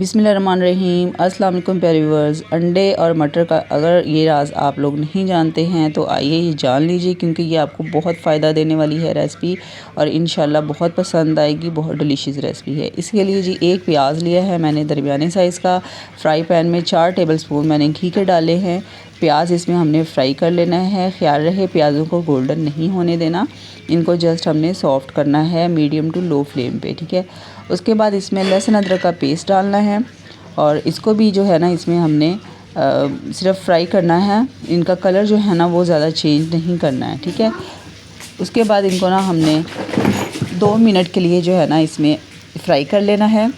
बिस्मिल्लाहिर्रहमानिर्रहीम। अस्सलाम वालेकुम प्यारे व्यूअर्स। अंडे और मटर का अगर ये राज आप लोग नहीं जानते हैं तो आइए ये जान लीजिए, क्योंकि ये आपको बहुत फ़ायदा देने वाली है रेसिपी और इंशाल्लाह बहुत पसंद आएगी। बहुत डिलीशियस रेसिपी है। इसके लिए जी एक प्याज लिया है मैंने दरमियाने साइज़ का। फ्राई पैन में 4 टेबलस्पून मैंने घी के डाले हैं। प्याज इसमें हमने फ्राई कर लेना है। ख्याल रहे प्याज़ों को गोल्डन नहीं होने देना, इनको जस्ट हमने सॉफ्ट करना है मीडियम टू लो फ्लेम पे, ठीक है। उसके बाद इसमें लहसुन अदरक का पेस्ट डालना है और इसको भी जो है ना इसमें हमने सिर्फ फ्राई करना है। इनका कलर जो है ना वो ज़्यादा चेंज नहीं करना है, ठीक है। उसके बाद इनको ना हमने 2 मिनट के लिए जो है ना इसमें फ्राई कर लेना है।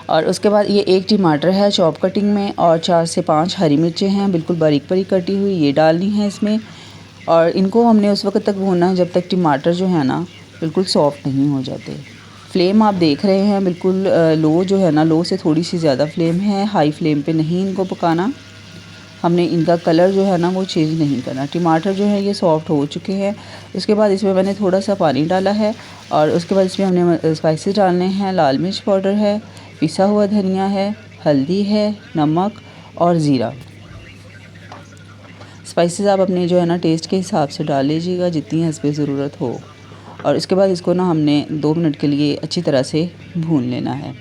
और उसके बाद ये 1 टमाटर है चॉप कटिंग में और 4 से 5 हरी मिर्चें हैं बिल्कुल बारीक बारीक कटी हुई, ये डालनी है इसमें। और इनको हमने उस वक्त तक भूनना है जब तक टमाटर जो है ना बिल्कुल सॉफ्ट नहीं हो जाते। फ्लेम आप देख रहे हैं बिल्कुल लो जो है ना, लो से थोड़ी सी ज़्यादा फ्लेम है, हाई फ्लेम पे नहीं इनको पकाना। हमने इनका कलर जो है ना वो चेंज नहीं करना। टमाटर जो है ये सॉफ्ट हो चुके हैं। उसके बाद इसमें मैंने थोड़ा सा पानी डाला है और उसके बाद इसमें हमने स्पाइसेस डालने हैं। लाल मिर्च पाउडर है, पिसा हुआ धनिया है, हल्दी है, नमक और ज़ीरा। स्पाइसेस आप अपने जो है ना टेस्ट के हिसाब से डाल लीजिएगा जितनी हस्बे ज़रूरत हो। और इसके बाद इसको ना हमने 2 मिनट के लिए अच्छी तरह से भून लेना है।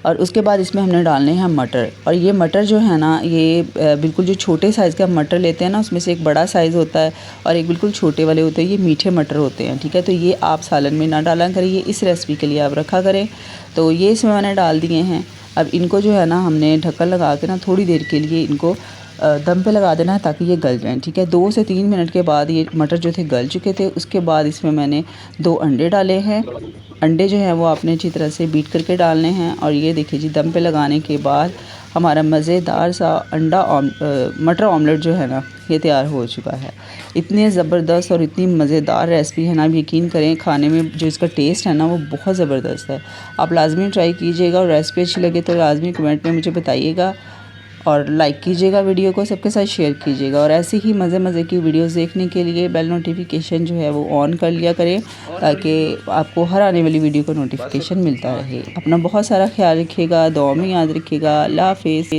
और उसके बाद इसमें हमने डालने हैं मटर। और ये मटर जो है ना ये बिल्कुल जो छोटे साइज़ का मटर लेते हैं ना उसमें से एक बड़ा साइज़ होता है और एक बिल्कुल छोटे वाले होते हैं, ये मीठे मटर होते हैं, ठीक है। तो ये आप सालन में ना डाला करें, ये इस रेसिपी के लिए आप रखा करें। तो ये इसमें मैंने डाल दिए हैं। अब इनको जो है ना हमने ढक्कन लगा के ना थोड़ी देर के लिए इनको दम पे लगा देना है ताकि ये गल जाएं, ठीक है। 2 से 3 मिनट के बाद ये मटर जो थे गल चुके थे। उसके बाद इसमें मैंने 2 अंडे डाले हैं। अंडे जो हैं वो आपने अच्छी तरह से बीट करके डालने हैं। और ये देखिए जी दम पे लगाने के बाद हमारा मज़ेदार सा मटर ऑमलेट जो है ना ये तैयार हो चुका है। इतने ज़बरदस्त और इतनी मज़ेदार रेसिपी है ना, आप यकीन करें खाने में जो इसका टेस्ट है ना वो बहुत ज़बरदस्त है। आप लाजमी ट्राई कीजिएगा और रेसिपी अच्छी लगे तो लाजमी कमेंट में मुझे बताइएगा और लाइक कीजिएगा, वीडियो को सबके साथ शेयर कीजिएगा। और ऐसे ही मज़े की वीडियोस देखने के लिए बेल नोटिफिकेशन जो है वो ऑन कर लिया करें ताकि आपको हर आने वाली वीडियो का नोटिफिकेशन मिलता रहे। अपना बहुत सारा ख्याल रखिएगा, दुआ में याद रखिएगा। अल्लाह हाफ़िज़।